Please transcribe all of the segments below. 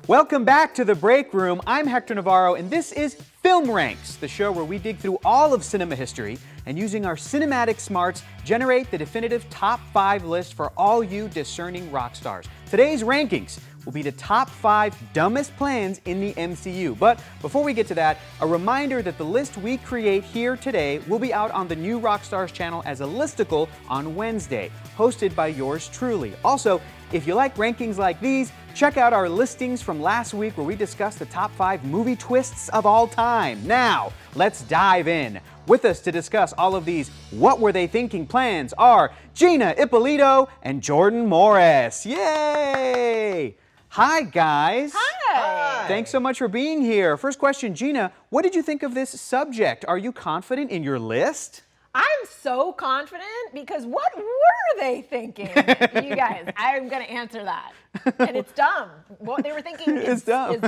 Welcome back to the Break Room. I'm Hector Navarro, and this is Film Ranks, the show where we dig through all of cinema history and using our cinematic smarts, generate the definitive top 5 list for all you discerning rock stars. Today's rankings will be the top 5 dumbest plans in the MCU. But before we get to that, a reminder that the list we create here today will be out on the new Rockstars channel as a listicle on Wednesday, hosted by yours truly. Also, if you like rankings like these, check out our listings from last week where we discussed the top 5 movie twists of all time. Now, let's dive in. With us to discuss all of these What Were They Thinking plans are Gina Ippolito and Jordan Morris. Yay! Hi, guys. Hi. Thanks so much for being here. First question, Gina, what did you think of this subject? Are you confident in your list? I'm so confident because what were they thinking? You guys, I'm going to answer that. And it's dumb. What they were thinking is dumb.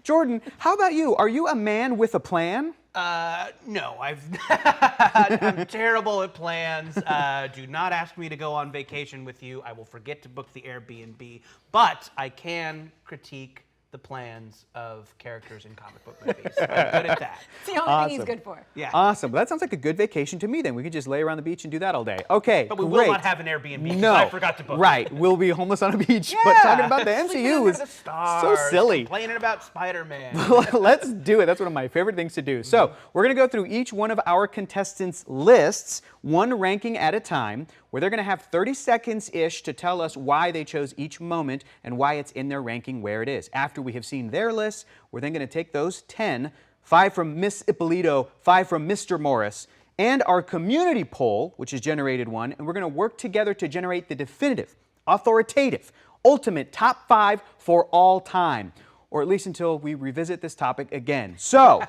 Jordan, how about you? Are you a man with a plan? No, I'm terrible at plans. Do not ask me to go on vacation with you. I will forget to book the Airbnb, but I can critique the plans of characters in comic book movies. I'm good at that. It's the only thing he's good for. Yeah. Awesome. Well, that sounds like a good vacation to me then. We could just lay around the beach and do that all day. Okay, But we great. will not have an Airbnb because No. I forgot to book Right. it. We'll be homeless on a beach. Yeah. But talking about the Sleeping MCU under is the stars, so silly. Complaining about Spider-Man. Let's do it. That's one of my favorite things to do. So we're going to go through each one of our contestants' lists, one ranking at a time, where they're going to have 30 seconds-ish to tell us why they chose each moment and why it's in their ranking where it is. After we have seen their lists, we're then going to take those 10, 5 from Miss Ippolito, 5 from Mr. Morris, and our community poll, which has generated one, and we're going to work together to generate the definitive, authoritative, ultimate top 5 for all time, or at least until we revisit this topic again. So,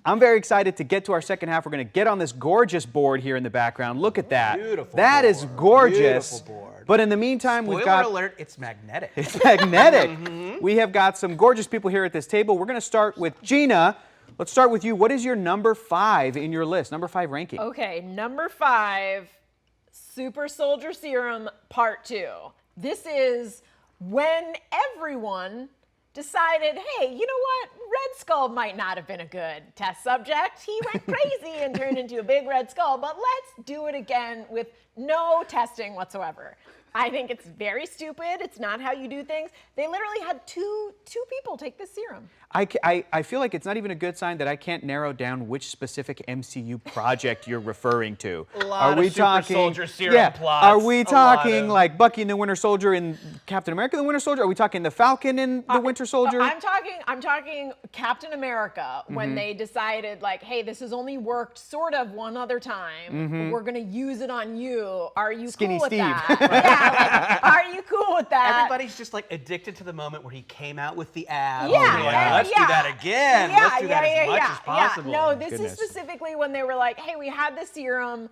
I'm very excited to get to our second half. We're going to get on this gorgeous board here in the background. Look at that. Beautiful That board. is gorgeous. Beautiful board. But in the meantime, we've Spoiler got... alert, it's magnetic. It's magnetic. We have got some gorgeous people here at this table. We're going to start with Gina. Let's start with you. What is your number 5 in your list? Number 5 ranking. Okay, number 5, Super Soldier Serum Part 2. This is when everyone decided, hey, you know what? Red Skull might not have been a good test subject. He went crazy and turned into a big red skull, but let's do it again with no testing whatsoever. I think it's very stupid. It's not how you do things. They literally had two people take this serum. I feel like it's not even a good sign that I can't narrow down which specific MCU project you're referring to. A lot of Super Soldier Serum plots. Are we talking like Bucky and the Winter Soldier and Captain America and the Winter Soldier? Are we talking the Falcon and the Winter Soldier? I'm talking Captain America when they decided like, hey, this has only worked sort of one other time. We're gonna use it on you. Are you Skinny cool with Steve. that? Yeah, like, are you cool with that? Everybody's just like addicted to the moment where he came out with the abs. Yeah, Let's do that again. Let's do that as much as possible. No, this Goodness. is specifically when they were like, hey, we had the serum.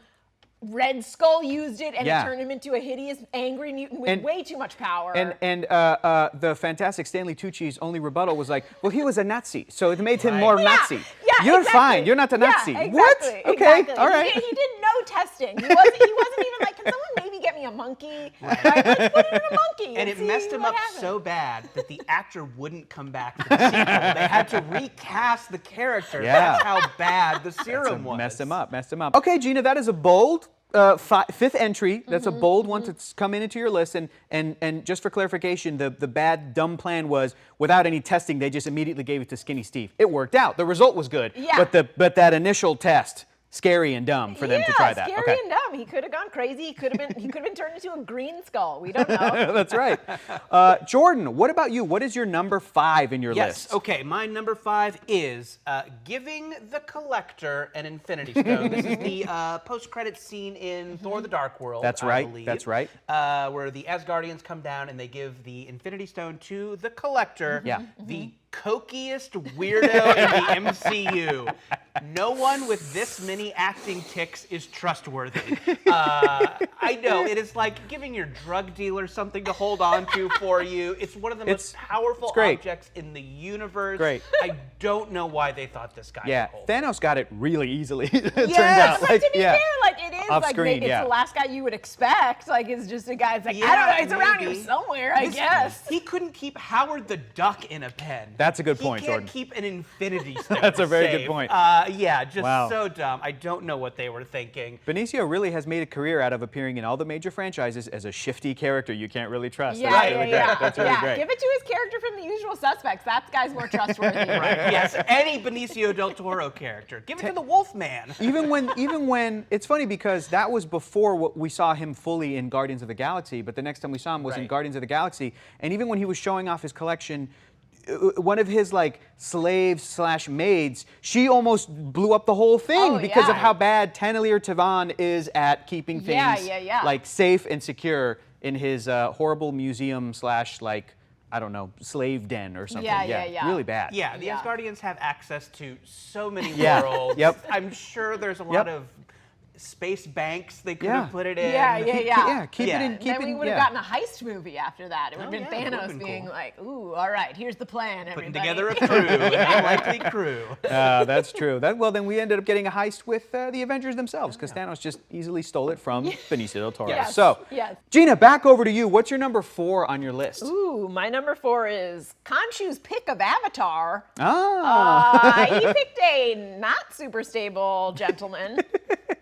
Red Skull used it, and it turned him into a hideous, angry mutant with way too much power. And the fantastic Stanley Tucci's only rebuttal was like, well, he was a Nazi, so it made him more Nazi. Yeah, You're exactly. fine. You're not a Nazi. Yeah, exactly, What? Okay, exactly. all right. He did no testing. He wasn't even like, can someone maybe get me a monkey? Right? Let's put it in a monkey. And it see messed him what up happens. so bad that the actor wouldn't come back for the sequel. They had to recast the character. Yeah. That's how bad the serum was. Messed him up, messed him up. Okay, Gina, that is a bold 5th entry. That's a bold one to come into your list. And just for clarification, the bad, dumb plan was without any testing, they just immediately gave it to Skinny Steve. It worked out. The result was good. Yeah. But that initial test, scary and dumb for them to try that. Scary and dumb. He could have gone crazy. He could have been turned into a green skull. We don't know. That's right. Jordan, what about you? What is your number 5 in your list? Yes, okay, my number 5 is giving the Collector an Infinity Stone. This is the post-credits scene in Thor: The Dark World, That's I right, believe, that's right. Where the Asgardians come down and they give the Infinity Stone to the Collector. Yeah. The cokiest weirdo in the MCU. No one with this many acting tics is trustworthy. I know, it is like giving your drug dealer something to hold on to for you. It's one of the most powerful objects in the universe. Great. I don't know why they thought this guy Yeah, could hold Thanos got it really easily. It Yes! turns out. But to be fair, like it is Off like screen, it's the last guy you would expect. Like it's just a guy that's like, I don't know, he's around here maybe. somewhere, I guess. He couldn't keep Howard the Duck in a pen. That's a good point, He can't Jordan. keep an infinity stone. That's a very good safe. point. Yeah, just Wow. so dumb. I don't know what they were thinking. Benicio really has made a career out of appearing in all the major franchises as a shifty character you can't really trust. Yeah, That's yeah, really yeah. great. That's really yeah. great. Give it to his character from The Usual Suspects. That guy's more trustworthy. Yes, any Benicio del Toro character. Give it to the Wolfman. even when it's funny because that was before what we saw him fully in Guardians of the Galaxy, but the next time we saw him was in Right. Guardians of the Galaxy, and even when he was showing off his collection, one of his like slaves/maids, she almost blew up the whole thing Oh, because of yeah. how bad Tanalir Tavan is at keeping things Yeah. like safe and secure in his horrible museum / like I don't know, slave den or something. Yeah. Really bad. Yeah, the Yeah. Asgardians have access to so many Yeah. worlds. Yep. I'm sure there's a Yep. lot of space banks they could have put it in. Yeah. Yeah, keep Yeah. it in. And Keep then it we in. would have Yeah. gotten a heist movie after that. It would have been yeah, it would've Thanos been being cool. like, ooh, all right, here's the plan, Putting everybody. together a crew, an unlikely crew. That's true. Well, then we ended up getting a heist with the Avengers themselves because Thanos just easily stole it from Benicio del Toro. Yes, So, yes. Gina, back over to you. What's your number 4 on your list? Ooh, my number 4 is Khonshu's pick of Avatar. Ah. He picked a not super stable gentleman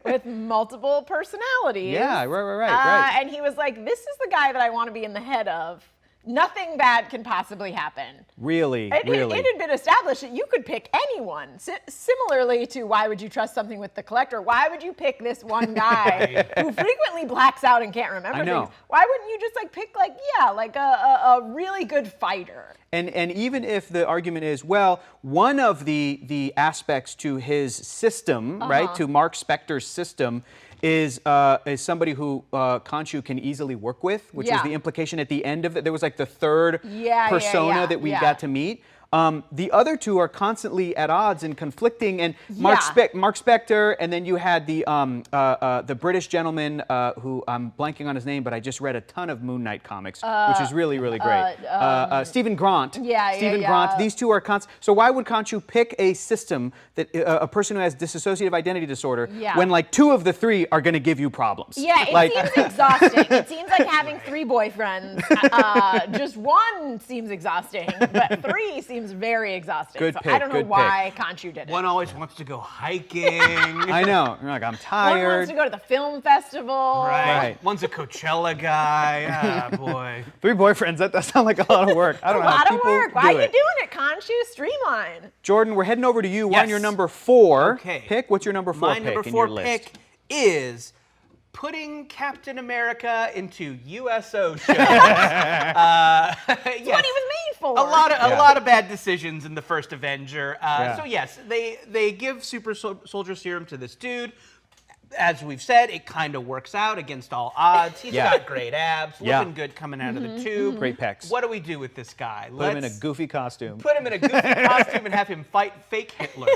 with multiple personalities. Yeah, right. And he was like, this is the guy that I want to be in the head of. Nothing bad can possibly happen. Really, It really. had been established that you could pick anyone. Similarly to why would you trust something with the Collector? Why would you pick this one guy who frequently blacks out and can't remember I know. things? Why wouldn't you just like pick a really good fighter? And even if the argument is, well, one of the aspects to his system, right, to Mark Spector's system, is somebody who Khonshu can easily work with, which was Yeah. the implication at the end of it. There was like the third Yeah, persona that we got to meet. The other two are constantly at odds and conflicting. And Mark Spector, and then you had the British gentleman who I'm blanking on his name, but I just read a ton of Moon Knight comics, which is really, really great. Stephen Grant. Stephen Grant. These two are constant. So why would Khonshu pick a system that a person who has dissociative identity disorder when like 2 of the 3 are going to give you problems? Yeah, it seems exhausting. It seems like having 3 boyfriends. Just 1 seems exhausting, but 3 seems very exhausting. Good so pick, I don't know good why Khonshu did it. One always wants to go hiking. I know. You're like, I'm One tired. wants to go to the film festival. Right. One's a Coachella guy. Ah, boy. 3 boyfriends. That does sound like a lot of work. I don't A know how lot of people work. Why do are you it. doing it, Khonshu? Streamline. Jordan, we're heading over to you. We're on Yes. your number 4 Okay. pick. What's your number 4 My pick number in 4 your list? pick is putting Captain America into USO shows. That's what he was made for. A lot of bad decisions in the first Avenger. Yeah. So yes, they give super soldier serum to this dude. As we've said, it kind of works out against all odds. He's got great abs, Yeah. looking good coming out of the tube. Great pecs. What do we do with this guy? Put him in a goofy costume. Put him in a goofy costume and have him fight fake Hitler.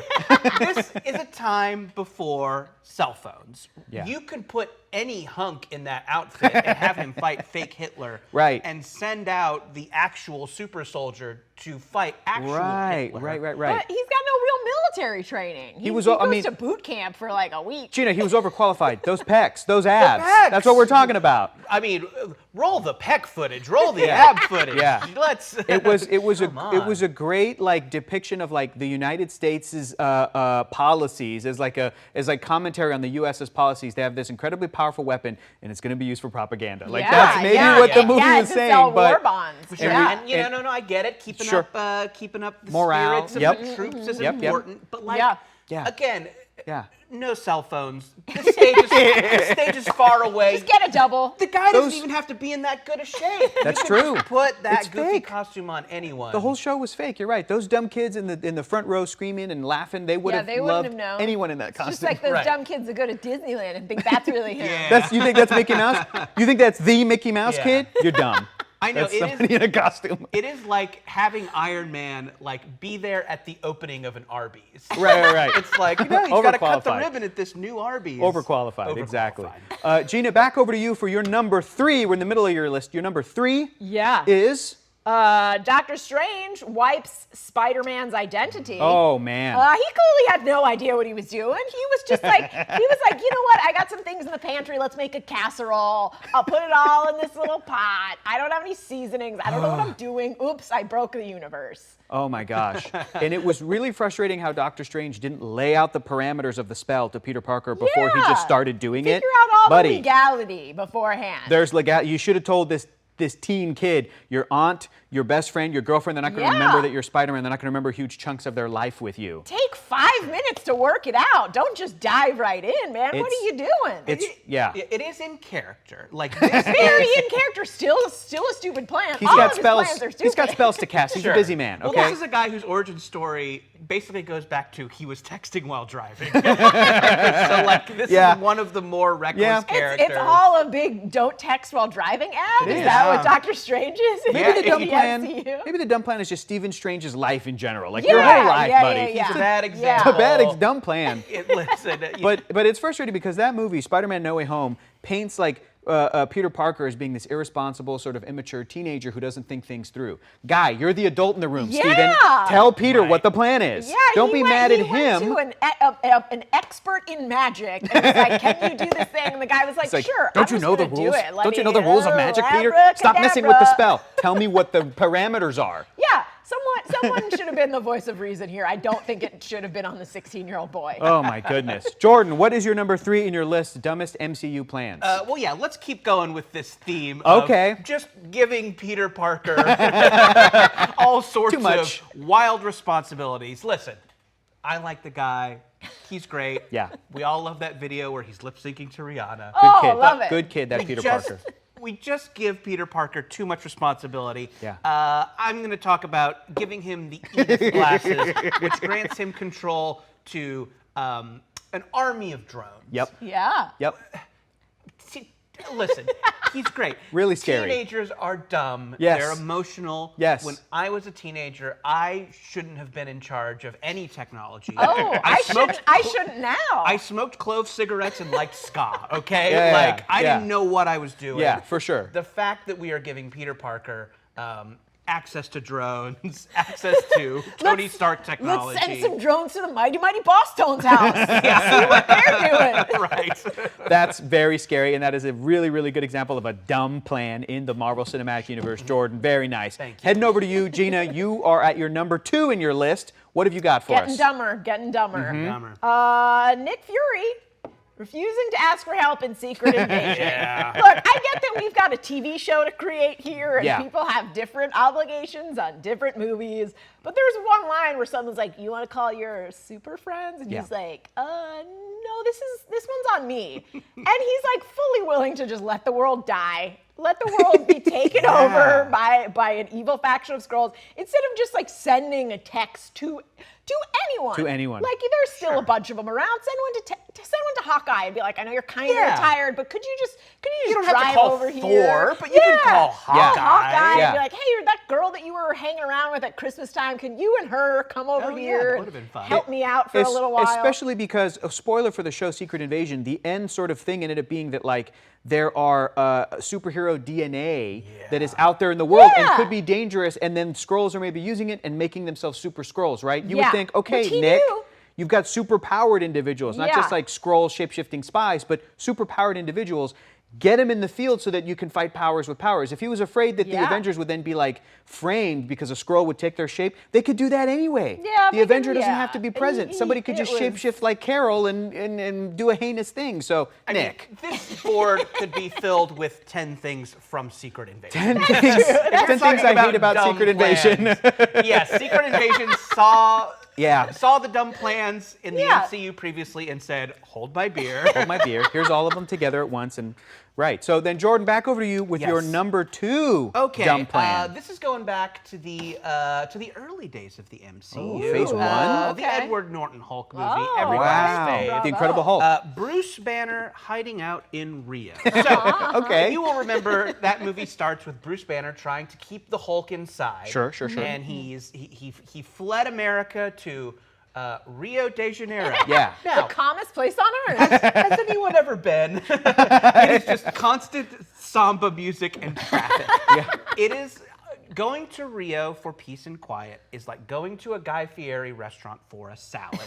This is a time before cell phones. Yeah. You can put any hunk in that outfit and have him fight fake Hitler. Right. And send out the actual super soldier to fight actual Right. Hitler. But he's got no real military training. He was- goes I mean- to boot camp for like a week. Gina, he was overqualified. Those pecs, those abs. pecs. That's what we're talking about. I mean, roll the pec footage, roll the ab footage. Yeah. Let's. It was Come a great like depiction of like the United States' policies as like commentary on the U.S.'s policies. They have this incredibly powerful weapon, and it's going to be used for propaganda. Like that's maybe what the movie was to saying, sell but war bonds. Sure. Yeah. And you know, no, I get it. Keeping Sure. up the Morale. spirits of Yep. the troops is Yep. important. But like, Yeah. again, Yeah. no cell phones. The stage is far away. Just get a double. The guy Those- doesn't even have to be in that good a shape. That's You can true. just put that It's goofy fake. costume on anyone. The whole show was fake. You're right. Those dumb kids in the front row screaming and laughing, they would have they wouldn't loved have known. anyone in that It's costume. just like those Right. dumb kids that go to Disneyland and think that's really him. Yeah. You think that's Mickey Mouse? You think that's the Mickey Mouse Yeah. kid? You're dumb. I know, That's somebody in a costume. It is like having Iron Man be there at the opening of an Arby's. Right. It's like, he's got to cut the Overqualified. ribbon at this new Arby's. Overqualified, exactly. Gina, back over to you for your number 3. We're in the middle of your list. Your number 3 is? Doctor Strange wipes Spider-Man's identity. Oh, man. He clearly had no idea what he was doing. He was just like, you know what? I got some things in the pantry. Let's make a casserole. I'll put it all in this little pot. I don't have any seasonings. I don't know what I'm doing. Oops, I broke the universe. Oh my gosh. And it was really frustrating how Doctor Strange didn't lay out the parameters of the spell to Peter Parker before he just started doing it. Figure out all Buddy, the legality beforehand. There's you should have told this teen kid, your aunt, your best friend, your girlfriend, they're not going to remember that you're Spider-Man. They're not going to remember huge chunks of their life with you. Take 5 minutes to work it out. Don't just dive right in, man. What are you doing? It is in character. This very in character. Still a stupid plan. He's got spells to cast. He's a busy man. Okay. Well, this is a guy whose origin story basically goes back to he was texting while driving. So this is one of the more reckless characters. It's all a big don't text while driving ad. Is that what Doctor Strange is? Maybe the dumb plan is just Stephen Strange's life in general. Your whole life, buddy. It's a bad example. It's a dumb plan. Listen. But it's frustrating because that movie, Spider-Man No Way Home, paints Peter Parker as being this irresponsible, sort of immature teenager who doesn't think things through. Guy, you're the adult in the room, Stephen. Tell Peter what the plan is. Yeah, Don't be mad at him. He went to an expert in magic and was like, can you do this thing? And the guy was like, sure. Don't you know the rules? Don't you know the rules of magic, Peter? Stop messing with the spell. Tell me what the parameters are. Yeah. Someone should have been the voice of reason here. I don't think it should have been on the 16-year-old boy. Oh, my goodness. Jordan, what is your number 3 in your list, dumbest MCU plans? Let's keep going with this theme of just giving Peter Parker all sorts of wild responsibilities. Listen, I like the guy. He's great. Yeah. We all love that video where he's lip-syncing to Rihanna. Good kid. Love it. Good kid, that Peter Parker. We just give Peter Parker too much responsibility. Yeah. I'm going to talk about giving him the Edith glasses, which grants him control to an army of drones. Yep. Yeah. Yep. Listen, he's great. Really scary. Teenagers are dumb. Yes. They're emotional. Yes. When I was a teenager, I shouldn't have been in charge of any technology. Oh, I shouldn't now. I smoked clove cigarettes and liked ska, okay? Yeah, I didn't know what I was doing. Yeah, for sure. The fact that we are giving Peter Parker access to drones, access to Tony Stark technology. Let's send some drones to the Mighty Boss Tone's house. See what they're doing. Right. That's very scary, and that is a really, really good example of a dumb plan in the Marvel Cinematic Universe. Jordan, very nice. Thank you. Heading over to you, Gina. You are at your number 2 in your list. What have you got for us? Getting dumber. Nick Fury refusing to ask for help in Secret Invasion. Look, I get that we've got a TV show to create here, and people have different obligations on different movies. But there's one line where someone's like, "You want to call your super friends?" And he's like, "No, this one's on me." And he's like fully willing to just let the world die. Let the world be taken over by an evil faction of Skrulls instead of just sending a text to anyone. To anyone. There's still a bunch of them around. Send one to Hawkeye and be like, I know you're kind of retired, but could you just don't drive have to call over Thor, here? but you can call Hawkeye. And be like, hey, you're that girl that you were hanging around with at Christmas time. Can you and her come over here that would've been fun. help me out for a little while? Especially because, a spoiler for the show Secret Invasion, the end sort of thing ended up being that there are superhero DNA that is out there in the world and could be dangerous, and then Skrulls are maybe using it and making themselves super Skrulls, right? You would think, okay, Nick, you've got super-powered individuals, not just Skrull shape-shifting spies, but super-powered individuals. Get him in the field so that you can fight powers with powers. If he was afraid that the Avengers would then be framed because a Skrull would take their shape, they could do that anyway. Yeah, the Avenger doesn't have to be present. Somebody could just shapeshift like Carol and do a heinous thing. So, Nick. This board could be filled with 10 things from Secret Invasion. 10 things, 10 things I hate about Secret Invasion. Yes, Secret Invasion saw the dumb plans in the MCU previously and said, hold my beer. Hold my beer. Here's all of them together at once, and Right. So then, Jordan, back over to you with your Yes. number 2 Okay, dumb plan. this is going back to the early days of the MCU. Oh, phase one? The Okay. Edward Norton Hulk movie, Oh, everybody's Wow. fave. The Incredible Hulk. Bruce Banner hiding out in Rio. So, Okay. you will remember that movie starts with Bruce Banner trying to keep the Hulk inside. Sure. And he fled America to Rio de Janeiro. Yeah. Now, The calmest place on earth. has anyone ever been? It is just constant samba music and traffic. It is going to Rio for peace and quiet is like going to a Guy Fieri restaurant for a salad.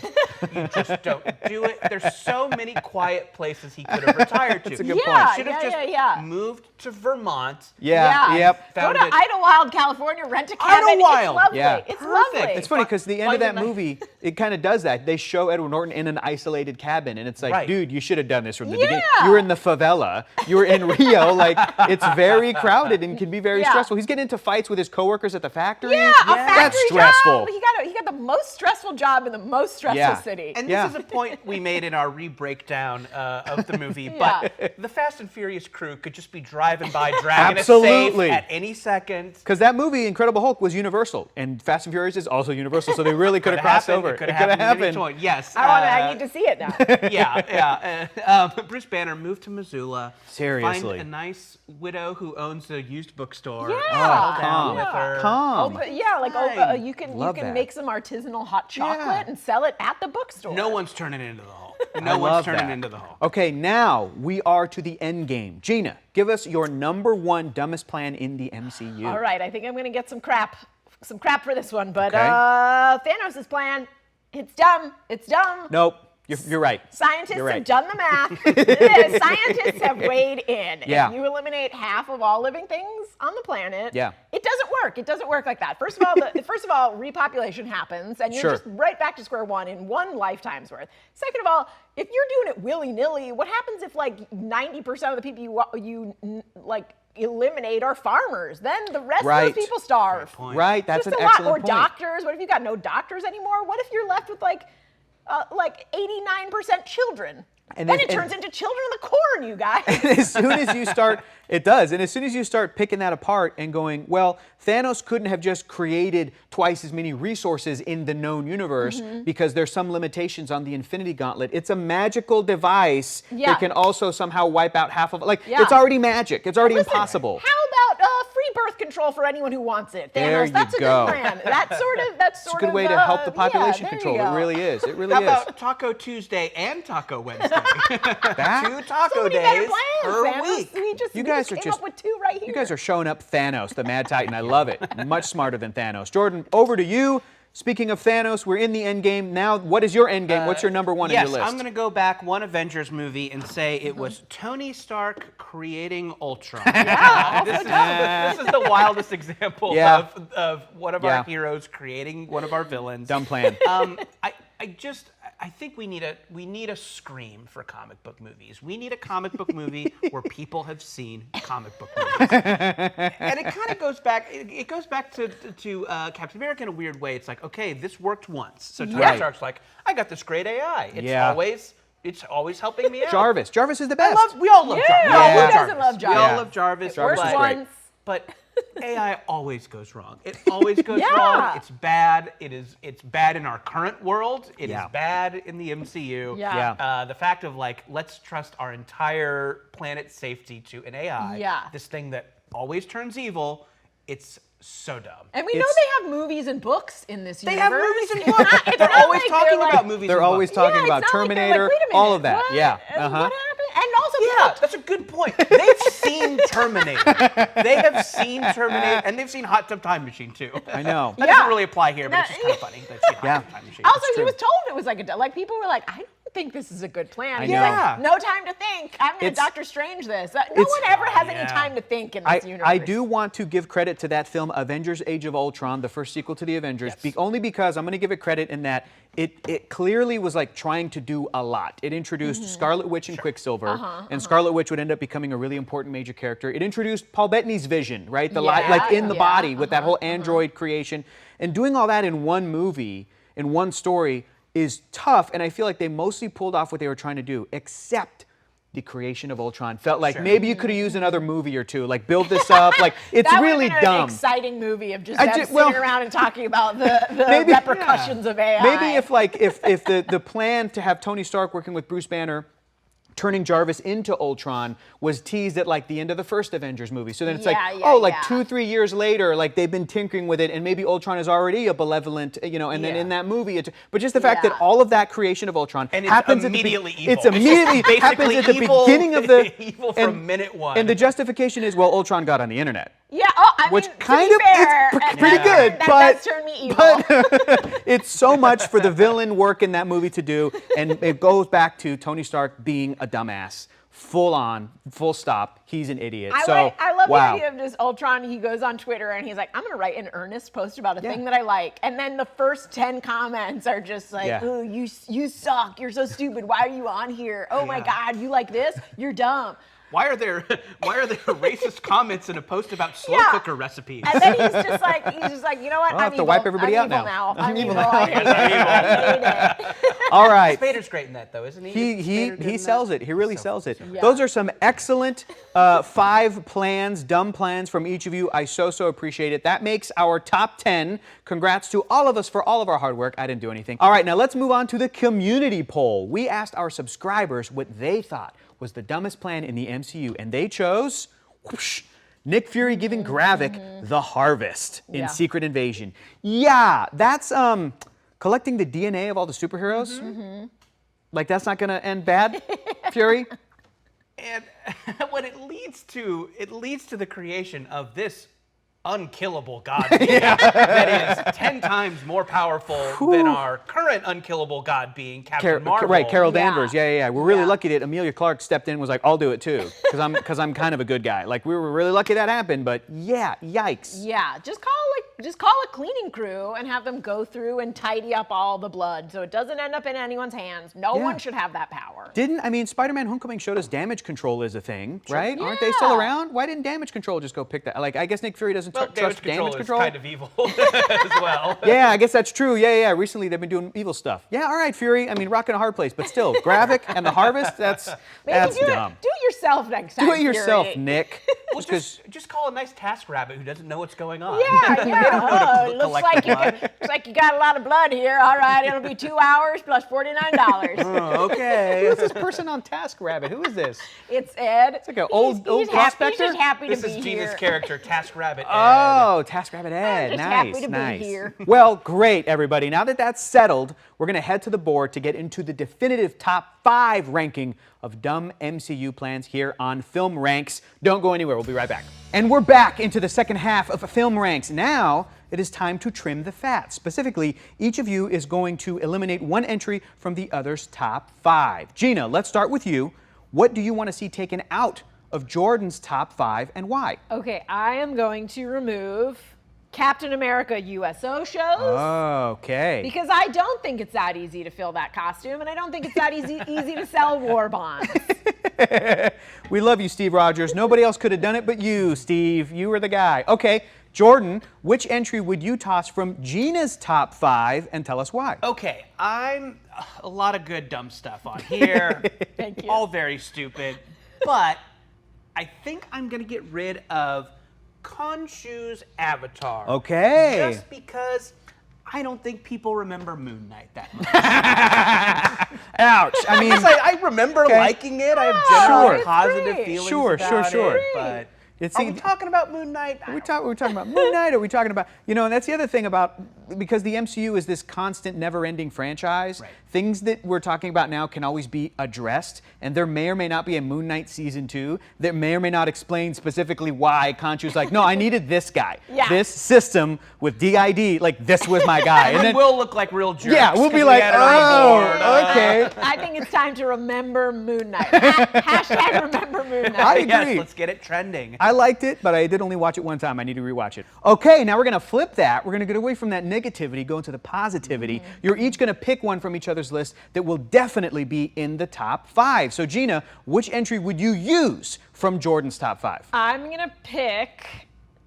You just don't do it. There's so many quiet places he could have retired to. That's a good Yeah, point. He should have just moved to Vermont. Yeah. Yep. Go Found to it- Idlewild, California, rent a cabin. Idlewild. It's lovely. Yeah. It's Perfect. lovely. It's funny because the end of Find that a nice- movie, it kind of does that. They show Edward Norton in an isolated cabin, and it's like, Right. dude, you should have done this from the beginning. Yeah. You were in the favela. You were in Rio. Like, it's very crowded and can be very Yeah. stressful. He's getting into fights with his coworkers at the factory. Yeah, a factory That's stressful. job. He got the most stressful job in the most stressful Yeah. city. And Yeah. this is a point we made in our re-breakdown of the movie, Yeah. but the Fast and Furious crew could just be driving by, dragging Absolutely. a safe at any second. Because that movie, Incredible Hulk, was Universal, and Fast and Furious is also Universal, so they really could have crossed over. It could have happened at any point. Yes. I need to see it now. yeah. Bruce Banner moved to Missoula. Seriously. Find a nice widow who owns a used bookstore. Yeah. Settle down calm. with her. Calm. Oh, but yeah, like Fine. you can Love that. make some artisanal hot chocolate Yeah. and sell it at the bookstore. No one's turning into the Hulk. I No one's love turning that. into the Hulk. Okay, now we are to the end game. Gina, give us your number 1 dumbest plan in the MCU. All right, I think I'm gonna get some crap for this one, but Okay. Thanos' plan, it's dumb. It's dumb. Nope, you're right. Scientists You're right. have done the math. The scientists have weighed in. Yeah. If you eliminate half of all living things on the planet, Yeah. it doesn't work. It doesn't work like that. First of all, repopulation happens, and you're Sure. just right back to square one in one lifetime's worth. Second of all, if you're doing it willy-nilly, what happens if like 90% of the people you eliminate are farmers? Then the rest of Right. those people starve. Great point. Right, that's Just an a lot. excellent Or point. doctors. What if you got no doctors anymore? What if you're left with like 89% children? And then they- it turns into children of the corn, you guys. As soon as you start, it does. And as soon as you start picking that apart and going, well, Thanos couldn't have just created twice as many resources in the known universe because there's some limitations on the Infinity Gauntlet. It's a magical device Yeah. that can also somehow wipe out half of it. Like, Yeah. it's already magic. It's already Listen, impossible. How about free birth control for anyone who wants it? Thanos, There you that's a go. good plan. That's It's a good way to help the population control. It really is. It really How is. about Taco Tuesday and Taco Wednesday? That? 2 taco so many better days plans, per Thanos. week. We You guys just are came just- up with 2 right here. You guys are showing up Thanos, the Mad Titan. I love it. Much smarter than Thanos. Jordan, over to you. Speaking of Thanos, we're in the end game. Now, what is your end game? What's your number 1 Yes, on your list? I'm going to go back one Avengers movie and say it was Tony Stark creating Ultron. This is the wildest example Yeah. of one of Yeah. our heroes creating one of our villains. Dumb plan. I think we need a Scream for comic book movies. We need a comic book movie where people have seen comic book movies, and it kind of goes back. It goes back to Captain America in a weird way. It's like, okay, this worked once, so Tony Right. Stark's like, I got this great AI. It's always helping me out. Jarvis. Jarvis is the best. We all love Jarvis. We all Yeah. love Who doesn't love We Jarvis? all Yeah. love Jarvis. Jarvis is but- great. But AI always goes wrong. It always goes Yeah. wrong. It's bad. It's bad in our current world. It is Yeah. bad in the MCU. Yeah. The fact of like, let's trust our entire planet's safety to an AI. Yeah. This thing that always turns evil. It's so dumb. And we know It's- they have movies and books in this They universe. have movies and It's books. not- it's They're not always like talking they're about like- movies. They're and always books. talking Yeah, about it's not like they're Terminator, like, wait a minute, all of that. what? Yeah. What happened? And also, Yeah, that's a good point. They've seen Terminator. They have seen Terminator, and they've seen Hot Tub Time Machine too. I know. That Yeah. doesn't really apply here, but it's just kind of funny. They've seen Yeah. Hot Tub Time Machine. also, It's he true. was told it was like people were like, I don't think this is a good plan. I He's know. like, Yeah. no time to think. I'm gonna It's- Doctor Strange this. No it's- one ever has any Yeah. time to think in this universe. I do want to give credit to that film, Avengers Age of Ultron, the first sequel to the Avengers, Yes. only because I'm going to give it credit in that it clearly was like trying to do a lot. It introduced Scarlet Witch and Quicksilver, and Scarlet Witch would end up becoming a really important major character. It introduced Paul Bettany's vision, right? Like in the body with that whole android creation. And doing all that in one movie, in one story, is tough, and I feel like they mostly pulled off what they were trying to do, except the creation of Ultron felt like maybe you could have used another movie or two, like build this up. Like it's that really been dumb. An exciting movie of just them sitting around and talking about the maybe, repercussions of AI. Maybe if the plan to have Tony Stark working with Bruce Banner, turning Jarvis into Ultron, was teased at like the end of the first Avengers movie. So then it's 2-3 years later, like they've been tinkering with it, and maybe Ultron is already a benevolent, and then in that movie, but just the fact that all of that creation of Ultron happens immediately at the, evil. It's immediately happens at the beginning of the evil from minute one. And the justification is, well, Ultron got on the internet. Yeah, which mean, kind to of be fair, it's pretty good, that does turn me evil. But it's so much for the villain work in that movie to do, and it goes back to Tony Stark being a dumbass. Full on, full stop. He's an idiot. I love the idea of just Ultron. He goes on Twitter and he's like, I'm going to write an earnest post about a thing that I like. And then the first 10 comments are just like, oh, you suck. You're so stupid. Why are you on here? Oh my God, you like this? You're dumb. Why are there racist comments in a post about slow cooker recipes? And then he's just like, you know what? I'll have to wipe everybody out now. I'm evil now. I hate it. All right. Spader's great in that, though, isn't he? He sells it. He really sells it. Yeah. Those are some excellent 5 plans, dumb plans from each of you. I so appreciate it. That makes our top 10. Congrats to all of us for all of our hard work. I didn't do anything. All right, now let's move on to the community poll. We asked our subscribers what they thought was the dumbest plan in the MCU, and they chose Nick Fury giving Gravik the Harvest in Secret Invasion. Yeah, that's collecting the DNA of all the superheroes. Like that's not gonna end bad, Fury? And what it leads to the creation of this unkillable god being that is 10 times more powerful than our current unkillable god being Captain Marvel. Right, Carol Danvers. Yeah. We're really lucky that Emilia Clarke stepped in and was like, I'll do it too, because I'm kind of a good guy. Like we were really lucky that happened, but yikes. Yeah, just call a cleaning crew and have them go through and tidy up all the blood so it doesn't end up in anyone's hands. No one should have that power. Spider-Man Homecoming showed us damage control is a thing, right? Aren't they still around? Why didn't damage control just go pick that? Like, I guess Nick Fury doesn't trust damage control. Is kind of evil as well. Yeah, I guess that's true. Yeah. Recently they've been doing evil stuff. Yeah, all right, Fury. I mean, rocking a hard place, but still, Gravik and the Harvest. That's dumb. Do it yourself next time. Do it yourself, Fury. Nick. Well, just call a nice task rabbit who doesn't know what's going on. Yeah. Looks like you got a lot of blood here. All right, it'll be 2 hours plus $49. Oh, okay. Who's this person on Task Rabbit? Who is this? It's Ed. It's like an old prospector. He's just happy to be here. This is Gina's character, Task Rabbit Ed. Oh, Task Rabbit Ed. Just nice, happy to nice. be here. Well, great, everybody. Now that that's settled, we're going to head to the board to get into the definitive top 5 ranking of dumb MCU plans here on Film Ranks. Don't go anywhere. We'll be right back. And we're back into the second half of Film Ranks. Now it is time to trim the fat. Specifically, each of you is going to eliminate one entry from the other's top 5. Gina, let's start with you. What do you want to see taken out of Jordan's top 5 and why? Okay, I am going to remove Captain America USO shows. Okay. Because I don't think it's that easy to fill that costume, and I don't think it's that easy to sell war bonds. We love you, Steve Rogers. Nobody else could have done it but you, Steve. You were the guy. Okay, Jordan, which entry would you toss from Gina's top 5 and tell us why? Okay, I'm a lot of good dumb stuff on here. Thank you. All very stupid, but I think I'm gonna get rid of Khonshu's avatar. Okay. Just because I don't think people remember Moon Knight that much. Ouch. I mean, I remember liking it. I have general positive feelings about it. But are we talking about Moon Knight? Are we talking about Moon Knight? Are we talking about, and that's the other thing about, because the MCU is this constant, never-ending franchise, things that we're talking about now can always be addressed, and there may or may not be a Moon Knight season 2 that may or may not explain specifically why Khonshu's like, no, I needed this guy. Yeah. This system with DID, like this was my guy. And then we'll look like real jerks. Yeah, we'll be like, oh, okay. I think it's time to remember Moon Knight. Hashtag remember Moon Knight. I agree. Yes, let's get it trending. I liked it, but I did only watch it one time. I need to rewatch it. Okay, now we're going to flip that. We're going to get away from that negativity, go into the positivity. You're each going to pick one from each other's list that will definitely be in the top 5. So Gina, which entry would you use from Jordan's top 5? I'm going to pick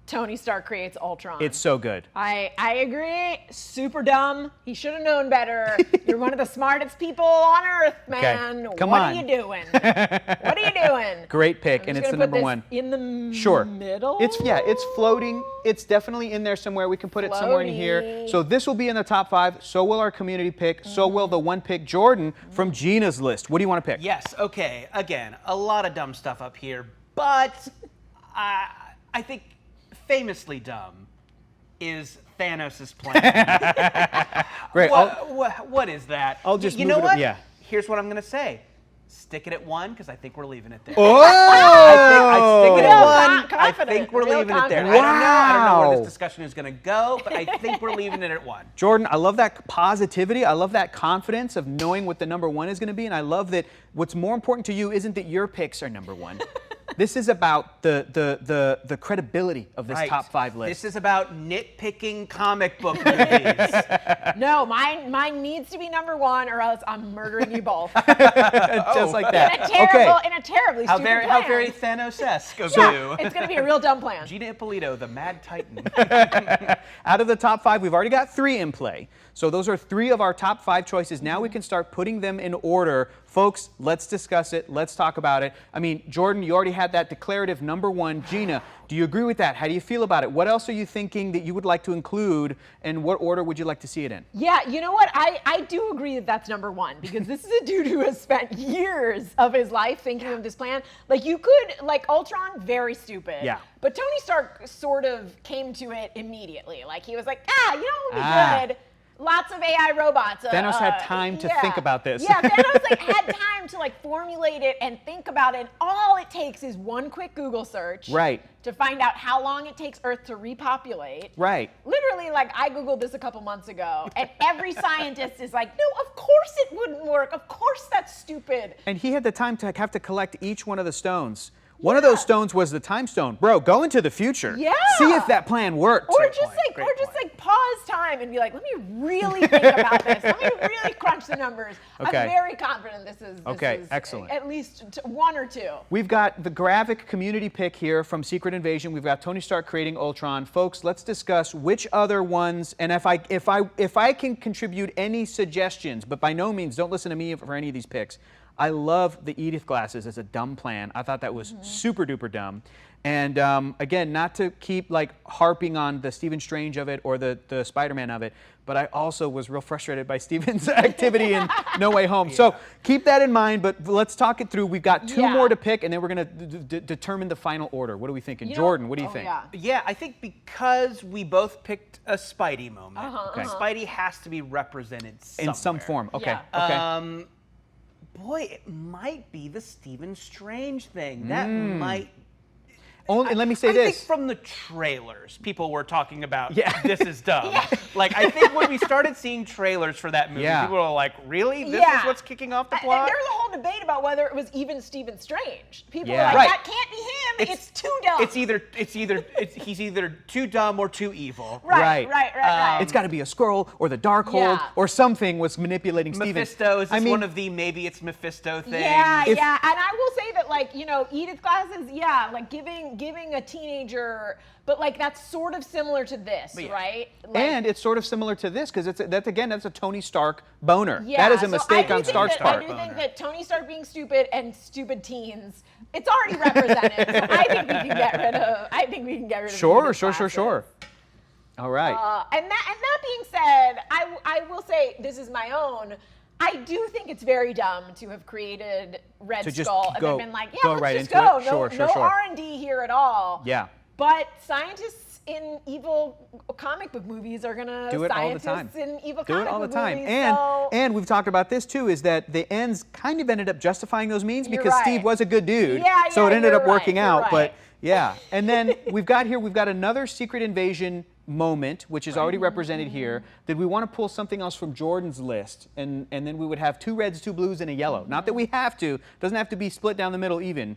Tony Stark creates Ultron. It's so good. I agree. Super dumb. He should have known better. You're one of the smartest people on Earth, man. Okay. Come what on. are you doing? What are you doing? Great pick, I'm and just it's the gonna put number this one. in the Sure. middle. It's floating. It's definitely in there somewhere. We can put it somewhere in here. Floaty. So this will be in the top 5. So will our community pick. So will the one pick Jordan from Gina's list. What do you want to pick? Yes, okay. Again, a lot of dumb stuff up here, but I think famously dumb is Thanos' plan. Great. What is that? I'll just you move know it what? up, yeah. Here's what I'm gonna say. Stick it at 1 because I think we're leaving it there. Oh! I stick it at 1. I confident, think we're real leaving it there. confident. I don't know where Wow. this discussion is gonna go, but I think we're leaving it at 1. Jordan, I love that positivity. I love that confidence of knowing what the number 1 is going to be. And I love that what's more important to you isn't that your picks are number 1. This is about the credibility of this Right. top 5 list. This is about nitpicking comic book movies. No, mine needs to be number 1, or else I'm murdering you both. Just like that. In a terribly How stupid very, plan. how very Thanos-esque of Yeah, you. it's gonna be a real dumb plan. Gina Ippolito, the Mad Titan. Out of the top 5, we've already got 3 in play. So those are 3 of our top 5 choices. Now we can start putting them in order. Folks, let's discuss it. Let's talk about it. I mean, Jordan, you already had that declarative number 1. Gina, do you agree with that? How do you feel about it? What else are you thinking that you would like to include, and what order would you like to see it in? Yeah, you know what? I do agree that that's number 1, because this is a dude who has spent years of his life thinking of this plan. Like, you could, like, Ultron, very stupid. Yeah. But Tony Stark sort of came to it immediately. Like, he was like, you know what would be good? Lots of AI robots. Thanos had time to think about this. Yeah, Thanos had time to formulate it and think about it. All it takes is one quick Google search. Right. To find out how long it takes Earth to repopulate. Right. Literally, I Googled this a couple months ago, and every scientist is like, no, of course it wouldn't work. Of course that's stupid. And he had the time to have to collect each one of the stones. One of those stones was the time stone. Bro, go into the future. Yeah. See if that plan worked. Or just pause time and be like, let me really think about this. Let me really crunch the numbers. Okay. I'm very confident this is excellent. At least 1 or 2. We've got the graphic community pick here from Secret Invasion. We've got Tony Stark creating Ultron. Folks, let's discuss which other ones, and if I can contribute any suggestions, but by no means don't listen to me for any of these picks. I love the Edith glasses as a dumb plan. I thought that was super duper dumb. And again, not to keep harping on the Stephen Strange of it or the Spider-Man of it, but I also was real frustrated by Stephen's activity in No Way Home. Yeah. So keep that in mind, but let's talk it through. We've got 2 more to pick, and then we're going to determine the final order. What are we thinking? Jordan, what do you think? Yeah, I think because we both picked a Spidey moment, Spidey has to be represented somewhere. In some form. Okay. Yeah. Okay. Boy, it might be the Stephen Strange thing. That might. And let me say I this. think from the trailers, people were talking about, this is dumb. Yeah. I think when we started seeing trailers for that movie, people were like, really? This is what's kicking off the plot? And there was a whole debate about whether it was even Stephen Strange. People were Yeah. like, that can't be him. It's too dumb. He's either too dumb or too evil. Right. It's got to be a Skrull or the Darkhold or something was manipulating Stephen. Mephisto, is this one of the maybe it's Mephisto things? Yeah. And I will say that, Edith glasses, giving a teenager, but that's sort of similar to this, right? And it's sort of similar to this because that's a Tony Stark boner. Yeah, that is a mistake on Stark's part. I do think that Tony Stark being stupid and stupid teens, it's already represented. So I think we can get rid of. Sure. All right. And that being said, I will say this is my own. I do think it's very dumb to have created Red Skull and then been like, let's just go. No R&D here at all. Yeah. But scientists in evil comic book movies are gonna do it all the time. In evil do comic it all the book time. Movies, And we've talked about this too, is that the ends kind of ended up justifying those means because right. Steve was a good dude. Yeah, so it ended up working right, out. right. But yeah. And then we've got another Secret Invasion moment, which is already represented here. Did we want to pull something else from Jordan's list? And then we would have 2 reds, 2 blues, and a yellow. Not that we have to. Doesn't have to be split down the middle even.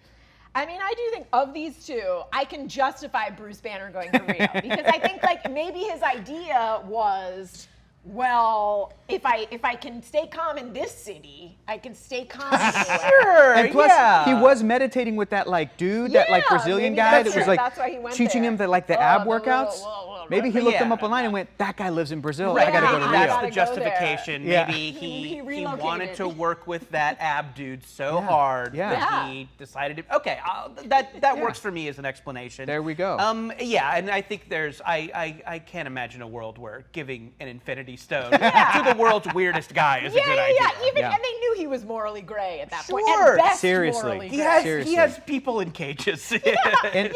I mean, I do think of these 2, I can justify Bruce Banner going to Rio because I think maybe his idea was well, if I can stay calm in this city, I can stay calm anywhere. Sure, And plus, yeah. he was meditating with that like dude, that like Yeah, Brazilian maybe guy that's that was true. like That's why he went teaching there. him the Oh, ab the little- workouts. Maybe he looked him up online and went, "That guy lives in Brazil. I gotta go to Yeah, Rio." I That's gotta the go there. justification. Yeah. Maybe He he relocated. wanted to work with that ab dude so hard Yeah. that he decided to. Okay, that works for me as an explanation. There we go. Yeah, and I think I can't imagine a world where giving an Infinity Stone to the world's weirdest guy is a good idea. And they knew he was morally gray at that point. Sure. At best, Seriously. morally He gray. has Seriously. he has people in cages. And-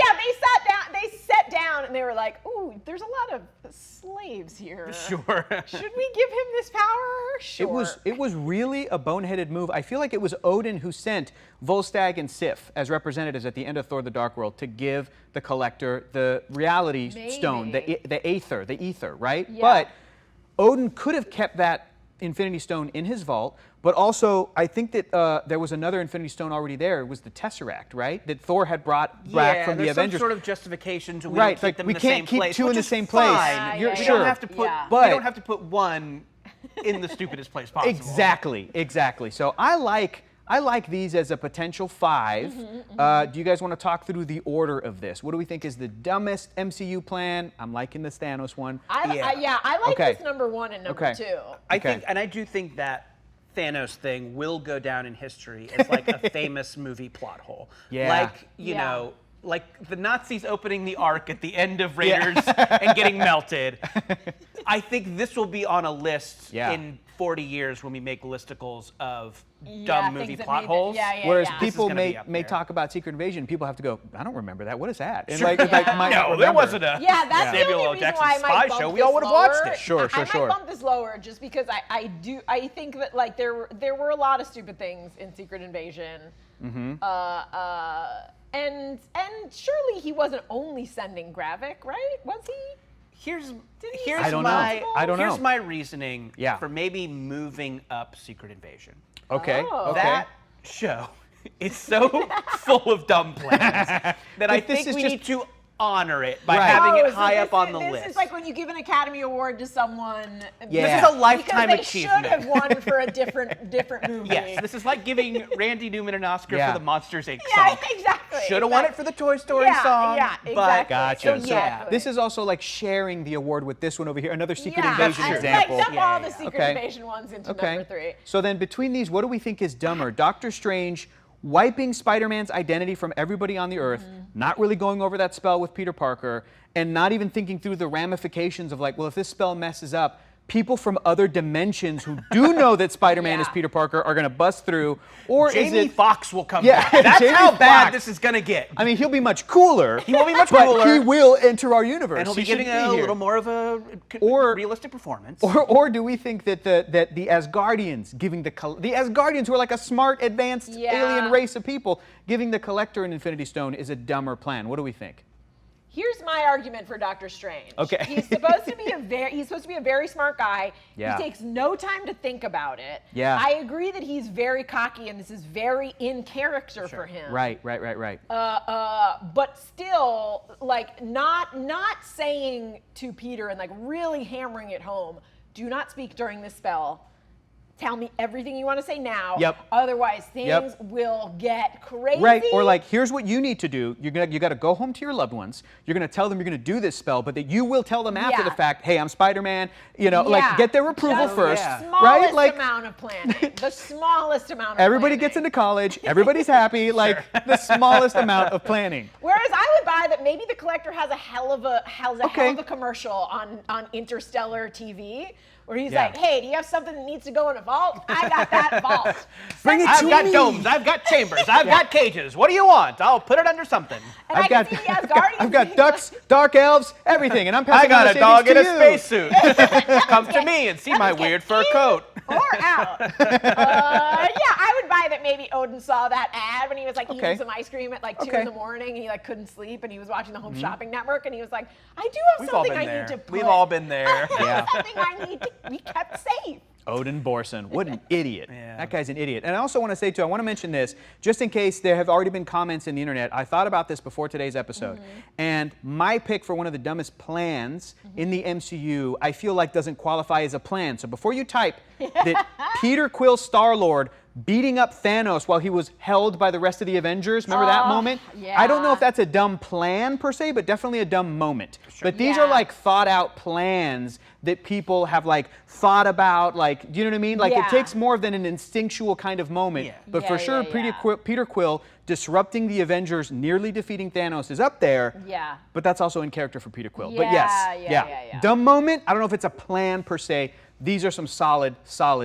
They sat down and they were like, "Ooh, there's a lot of slaves here. Sure. Should we give him this power?" Sure. It was really a boneheaded move. I feel like it was Odin who sent Volstagg and Sif as representatives at the end of Thor: The Dark World to give the Collector the reality stone, the ether, right? Yeah. But Odin could have kept that Infinity Stone in his vault, but also I think that there was another Infinity Stone already there. It was the Tesseract, right? That Thor had brought back from the there's Avengers. some sort of justification to we Right, don't keep like, them we in the can't same keep place, two in which the is same place. fine. You're We sure. don't have to put Yeah. But- we don't have to put one in the stupidest place possible. Exactly. So I like these as a potential 5. Do you guys want to talk through the order of this? What do we think is the dumbest MCU plan? I'm liking the Thanos one. I like Okay. this number 1 and number 2. I do think that Thanos thing will go down in history as like a famous movie plot hole. Yeah. Like, you know, like the Nazis opening the Ark at the end of Raiders and getting melted. I think this will be on a list in 40 years when we make listicles of dumb movie things that plot made it- holes. Whereas This is people gonna be may up there. talk about Secret Invasion, people have to go, I don't remember that. What is that? And Sure. might not No, there remember. wasn't a Yeah, that's the Samuel only L. reason Jackson why I spy might bump show. We this all would have watched lower. it. Sure. I might bump this lower just because I think that like there were a lot of stupid things in Secret Invasion. And surely he wasn't only sending Gravik, right? Was he? Here's I don't know. I don't know. Here's my reasoning Yeah. for maybe moving up Secret Invasion. Okay. Oh. Okay. That show is so full of dumb plans that I But this think is we just- need to honor it by Right. having it so high this up on is- the this list. is like when you give an Academy Award to someone. Yeah. This is a lifetime because achievement. They should have won for a different movie. Yes, this is like giving Randy Newman an Oscar Yeah. for the Monsters Inc. Yeah, song. exactly. Should have won it for the Toy Story Yeah, song. yeah, but exactly. Gotcha. So, So yeah. this is also like sharing the award with this one over here, another Secret Yeah, Invasion and, example. Like dump all the Yeah. Secret Okay. Invasion ones into number 3. So then between these, what do we think is dumber? Doctor Strange wiping Spider-Man's identity from everybody on the Earth, not really going over that spell with Peter Parker, and not even thinking through the ramifications of like, well, if this spell messes up, people from other dimensions who do know that Spider-Man is Yeah. Peter Parker are going to bust through, or Jamie is it? Foxx will come Yeah, back. That's Jamie how bad Foxx. this is going to get. I mean, he'll be much cooler. He will be much but cooler. he will enter our universe. And he'll be He should giving a here. little more of a Or- realistic performance. Or do we think that the Asgardians giving the Asgardians, who are like a smart, advanced Yeah. alien race of people, giving the Collector an Infinity Stone is a dumber plan? What do we think? Here's my argument for Doctor Strange. Okay. He's supposed to be a very smart guy. Yeah. He takes no time to think about it. Yeah. I agree that he's very cocky and this is very in character for him. Right. But still, like not saying to Peter and like really hammering it home, do not speak during this spell. Tell me everything you want to say now. Yep. Otherwise, things Yep. will get crazy. Right. Or like, here's what you need to do. You got to go home to your loved ones. You're going to tell them you're going to do this spell, but that you will tell them after Yeah. the fact, hey, I'm Spider-Man. You know, like Yeah. get their approval Just first. the Right? smallest Like amount of planning. The smallest amount of everybody planning. gets into college. Everybody's happy. Like the smallest amount of planning. Whereas I would buy that maybe the Collector has a hell of a Okay. commercial on Interstellar TV where he's Yeah. like, hey, do you have something that needs to go in a vault? I got that vault. Bring it I've to got me. domes, I've got chambers, I've got cages. What do you want? I'll put it under something. And I can see the Asgardians I've got being ducks, dark elves, everything, and I'm I passing on got the a dog in a savings to you. spacesuit. Come to me and see my weird fur coat. or out. Yeah, I would buy that maybe Odin saw that ad when he was like Okay. eating some ice cream at like 2 Okay. in the morning and he like couldn't sleep and he was watching the Home Shopping Network and he was like, I do have We've all something been I there. need to put. We've all been there. Yeah. Something I need to be kept safe. Odin Borson. What an idiot. Yeah. That guy's an idiot. And I also want to say, too, I want to mention this, just in case there have already been comments in the internet. I thought about this before today's episode. And my pick for one of the dumbest plans in the MCU, I feel like doesn't qualify as a plan. So before you type that Peter Quill Star-Lord beating up Thanos while he was held by the rest of the Avengers, remember that moment? yeah. I don't know if that's a dumb plan per se, but definitely a dumb moment. But these are Yeah. like thought out plans that people have like thought about, like, do you know what I mean? Like Yeah. it takes more than an instinctual kind of moment. Yeah. But Yeah, for sure, yeah, yeah. Peter Quill disrupting the Avengers, nearly defeating Thanos is up there. Yeah. But that's also in character for Peter Quill. But yes, Yeah. dumb moment. I don't know if it's a plan per se. These are some solid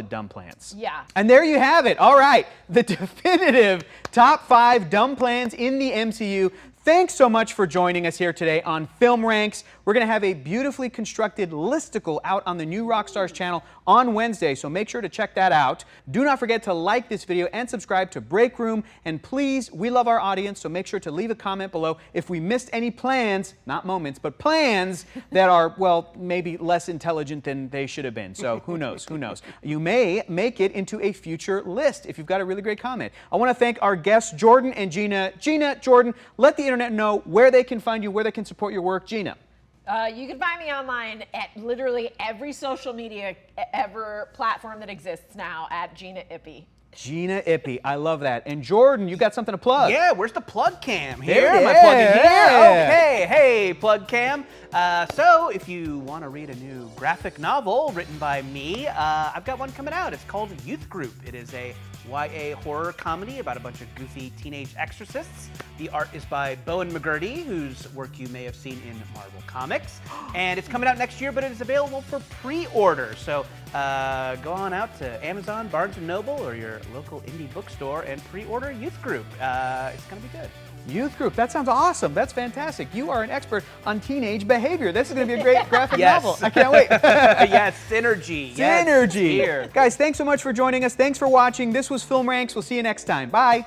dumb plans. Yeah. And there you have it. All right, the definitive top 5 dumb plans in the MCU. Thanks so much for joining us here today on Film Ranks. We're going to have a beautifully constructed listicle out on the new Rockstars channel on Wednesday, so make sure to check that out. Do not forget to like this video and subscribe to Breakroom. And please, we love our audience, so make sure to leave a comment below if we missed any plans, not moments, but plans that are, well, maybe less intelligent than they should have been. So who knows? Who knows? You may make it into a future list if you've got a really great comment. I want to thank our guests, Jordan and Gina. Gina, Jordan, let the internet know where they can find you, where they can support your work. Gina. You can find me online at literally every social media platform that exists now at Gina Ippi. Gina Ippi, I love that. And Jordan, you got something to plug. Yeah, where's the plug cam? There Here, it am I plugging is. here? Okay, hey, plug cam. So if you want to read a new graphic novel written by me, I've got one coming out. It's called Youth Group. It is a YA horror comedy about a bunch of goofy teenage exorcists. The art is by Bowen McGurty, whose work you may have seen in Marvel Comics. And it's coming out next year, but it is available for pre-order. So go on out to Amazon, Barnes & Noble, or your local indie bookstore and pre-order Youth Group. It's going to be good. Youth Group, that sounds awesome. That's fantastic. You are an expert on teenage behavior. This is going to be a great graphic Yes. novel. I can't wait. Yes, synergy. Yes, Synergy. here. Guys, thanks so much for joining us. Thanks for watching. This was Film Ranks. We'll see you next time. Bye.